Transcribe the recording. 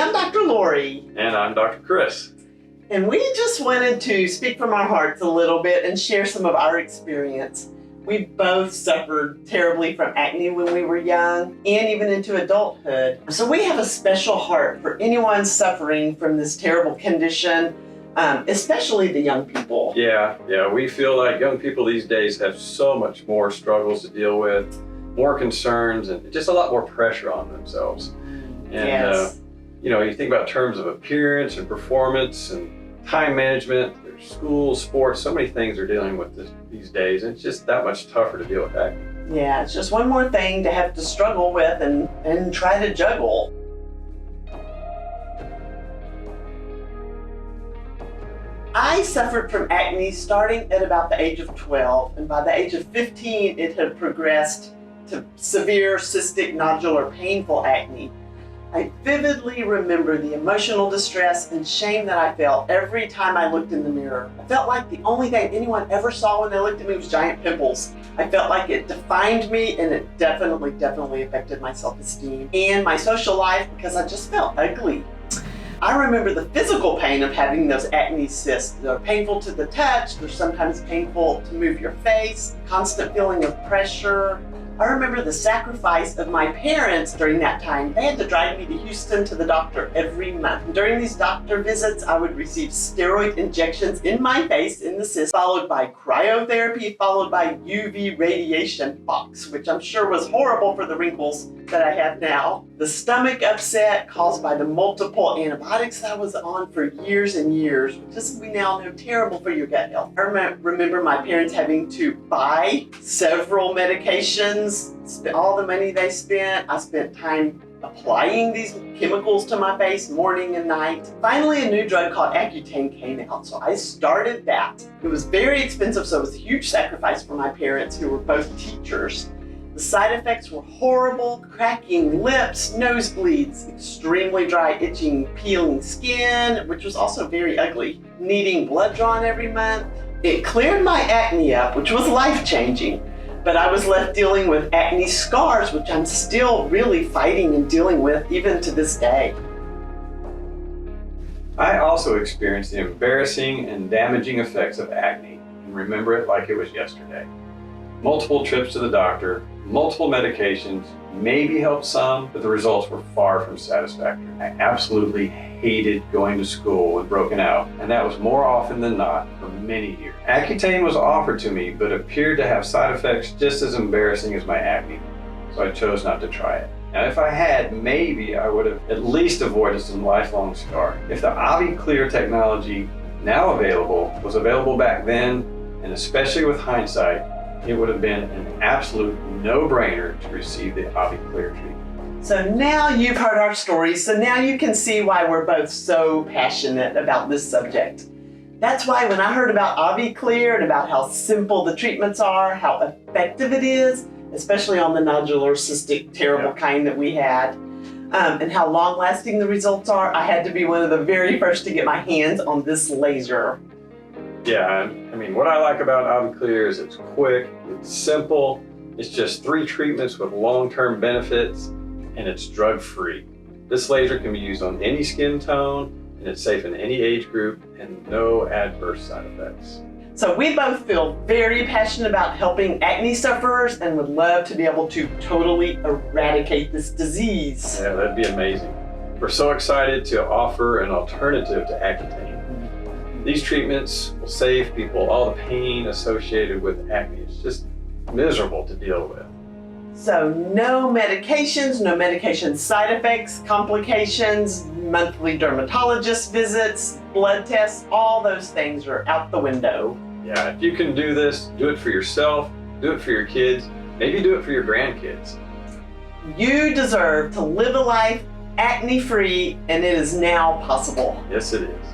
I'm Dr. Lori. And I'm Dr. Chris. And we just wanted to speak from our hearts a little bit and share some of our experience. We both suffered terribly from acne when we were young and even into adulthood. So we have a special heart for anyone suffering from this terrible condition, especially the young people. Yeah, we feel like young people these days have so much more struggles to deal with, more concerns, and just a lot more pressure on themselves. And, Yes. you think about terms of appearance and performance and time management, there's school, sports, so many things they're dealing with these days. And it's just that much tougher to deal with acne. Yeah, it's just one more thing to have to struggle with and try to juggle. I suffered from acne starting at about the age of 12, and by the age of 15, it had progressed to severe cystic nodular painful acne. I vividly remember the emotional distress and shame that I felt every time I looked in the mirror. I felt like the only thing anyone ever saw when they looked at me was giant pimples. I felt like it defined me, and it definitely affected my self-esteem and my social life because I just felt ugly. I remember the physical pain of having those acne cysts. They're painful to the touch, they're sometimes painful to move your face, constant feeling of pressure. I remember the sacrifice of my parents during that time. They had to drive me to Houston to the doctor every month. During these doctor visits, I would receive steroid injections in my face in the cyst, followed by cryotherapy, followed by UV radiation box, which I'm sure was horrible for the wrinkles that I have now. The stomach upset caused by the multiple antibiotics that I was on for years and years, which as we now know, terrible for your gut health. I remember my parents having to buy several medications, all the money they spent. I spent time applying these chemicals to my face morning and night. Finally, a new drug called Accutane came out, so I started that. It was very expensive, so it was a huge sacrifice for my parents, who were both teachers. The side effects were horrible: cracking lips, nosebleeds, extremely dry, itching, peeling skin, which was also very ugly, needing blood drawn every month. It cleared my acne up, which was life-changing, but I was left dealing with acne scars, which I'm still really fighting and dealing with even to this day. I also experienced the embarrassing and damaging effects of acne and remember it like it was yesterday. Multiple trips to the doctor, multiple medications, maybe helped some, but the results were far from satisfactory. I absolutely hated going to school with broken out, and that was more often than not for many years. Accutane was offered to me, but appeared to have side effects just as embarrassing as my acne, so I chose not to try it. Now, if I had, maybe I would have at least avoided some lifelong scar. If the Avi Clear technology, now available, was available back then, and especially with hindsight, it would have been an absolute no-brainer to receive the Avi Clear treatment. So now you've heard our stories, so now you can see why we're both so passionate about this subject. That's why when I heard about Avi Clear and about how simple the treatments are, how effective it is, especially on the nodular cystic terrible kind that we had, and how long-lasting the results are, I had to be one of the very first to get my hands on this laser. Yeah, I mean, what I like about Avi Clear is it's quick, it's simple, it's just 3 treatments with long-term benefits, and it's drug-free. This laser can be used on any skin tone, and it's safe in any age group, and no adverse side effects. So we both feel very passionate about helping acne sufferers and would love to be able to totally eradicate this disease. Yeah, that'd be amazing. We're so excited to offer an alternative to Accutane. These treatments will save people all the pain associated with acne. It's just miserable to deal with. So no medications, no medication side effects, complications, monthly dermatologist visits, blood tests, all those things are out the window. Yeah, if you can do this, do it for yourself, do it for your kids, maybe do it for your grandkids. You deserve to live a life acne-free, and it is now possible. Yes, it is.